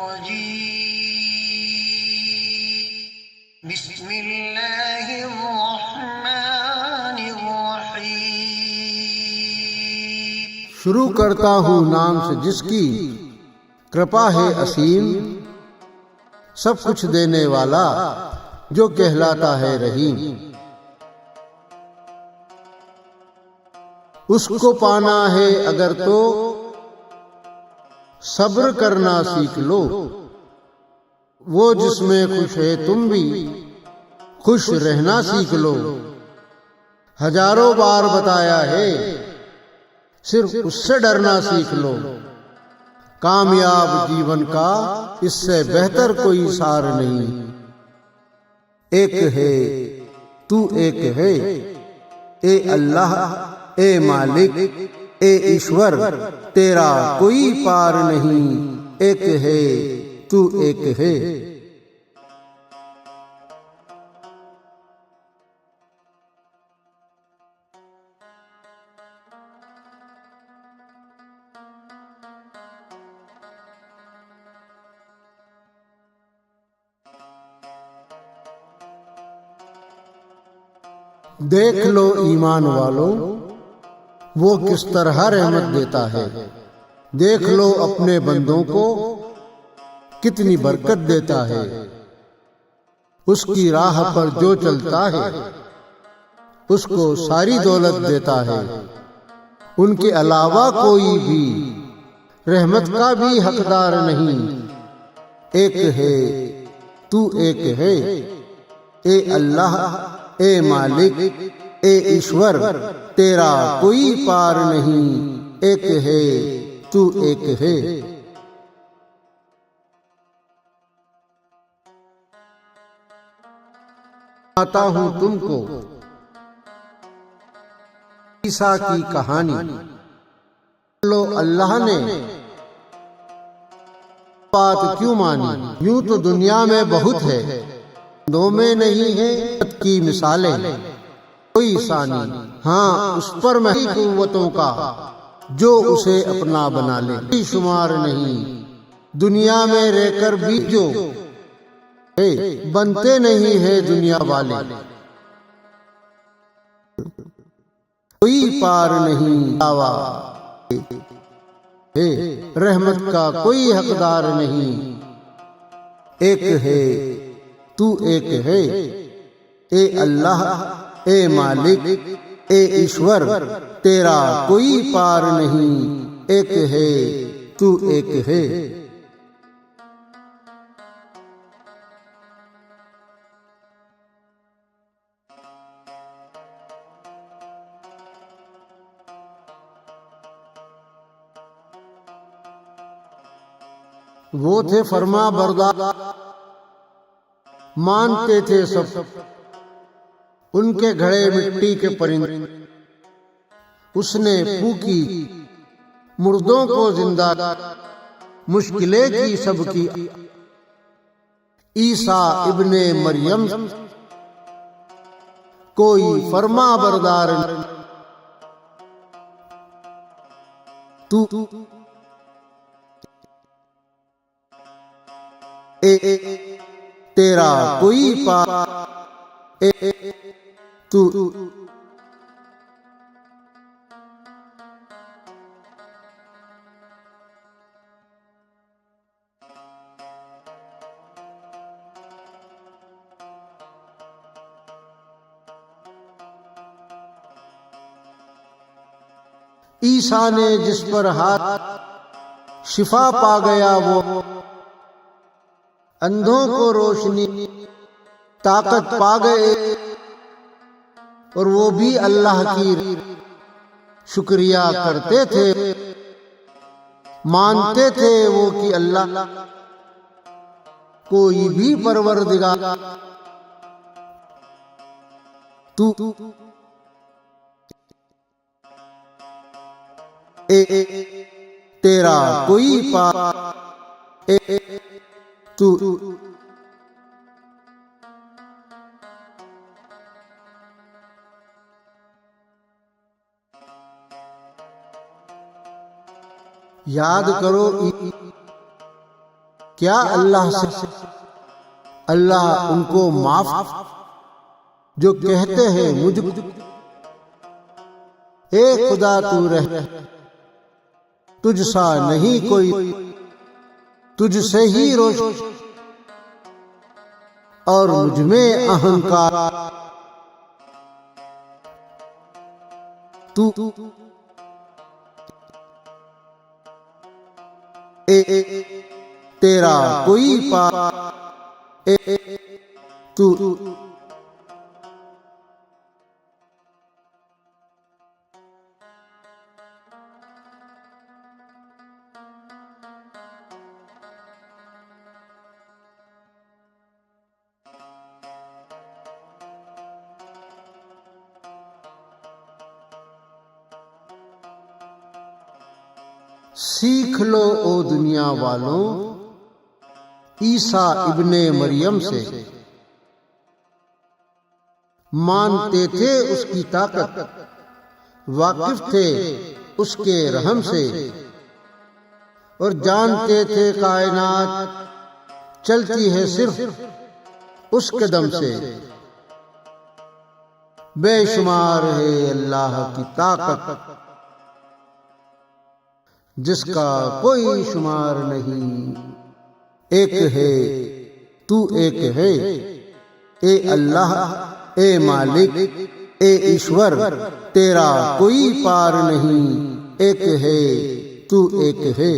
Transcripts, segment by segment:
रजीम बिस्मिल्लाहिर रहमानिर रहीम। शुरू करता हूँ नाम से जिसकी कृपा है असीम, सब कुछ देने वाला जो कहलाता है रहीम। उसको पाना है अगर तो सब्र करना सीख लो, वो जिसमें खुश है तुम भी खुश रहना सीख लो। हजारों बार बताया है सिर्फ उससे डरना सीख लो। कामयाब जीवन का इससे बेहतर कोई सार नहीं। एक है तू एक है, ए अल्लाह ए मालिक ए ईश्वर, तेरा कोई पार नहीं। एक है तू एक है। देख लो ईमान वालों, वो किस तरह रहमत देता है। देख लो अपने बंदों को कितनी बरकत देता है। उसकी राह पर जो चलता है उसको सारी दौलत देता है। उनके अलावा कोई भी रहमत का भी हकदार नहीं। एक है तू एक है, ए अल्लाह ए मालिक ए ईश्वर, तेरा कोई पार नहीं। एक है तू एक है। आता हूं तुमको ईसा की कहानी। लो अल्लाह ने बात क्यों मानी। यूं तो दुनिया में बहुत है, दो में नहीं है की मिसालें कोई सानी। हाँ उस पर मही कुव्वतों का जो उसे अपना बना ले। कोई शुमार नहीं दुनिया में रहकर भी जो बनते नहीं है दुनिया वाले। कोई पार नहीं दावा है, रहमत का कोई हकदार नहीं। एक है तू एक है, ए अल्लाह ए मालिक ए ईश्वर, तेरा कोई पार नहीं। एक है तू एक है। वो थे फरमा बरदार, मानते थे सब उनके घड़े मिट्टी के परिंदे। उसने फूकी मुर्दों को जिंदा, मुश्किलें की सबकी। ईसा इब्ने मरियम कोई फरमा बरदार तू तेरा कोई पार तू। ईसा ने जिस पर हाथ शिफा पा गया, वो अंधों को रोशनी ताकत पा गए। और वो भी अल्लाह की शुक्रिया करते थे। मानते थे वो कि अल्लाह कोई भी परवरदिगार तू तेरा कोई पार तू। याद करो क्या अल्लाह से अल्लाह उनको माफ जो कहते हैं मुझ ए खुदा तू रह, तुझसा नहीं कोई, तुझसे ही रोश और मुझ में अहंकार, तू तेरा कोई तू सीख लो ओ दुनिया वालों ईसा इब्ने मरियम से, मानते थे उसकी ताकत, वाकिफ थे उसके रहम से, और जानते थे कायनात चलती है सिर्फ उस कदम से। बेशुमार है अल्लाह की ताकत जिसका कोई शुमार नहीं। एक है तू एक है, ए अल्लाह ए मालिक ए ईश्वर, तेरा कोई पार नहीं। एक है तू एक है।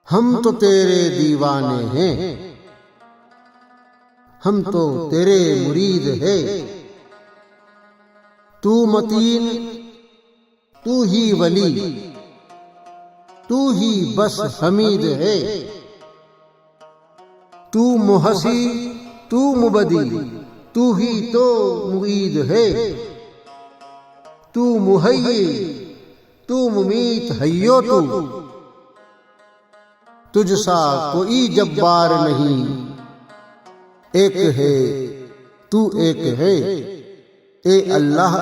हम तो तेरे दीवाने हैं, हम तो तेरे मुरीद है। तू मतीन, तू ही वली, तू ही बस हमीद है। तू मुहसी, तू मुबदी, तू ही तो मुईद है। तू मुहय्यी, तू मुमीत हय्यो तू, तुझसा कोई जब्बार नहीं। एक है तू एक है, ए अल्लाह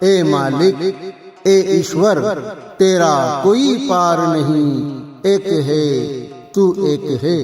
ए मालिक ए ईश्वर, तेरा कोई पार नहीं। एक है तू एक है।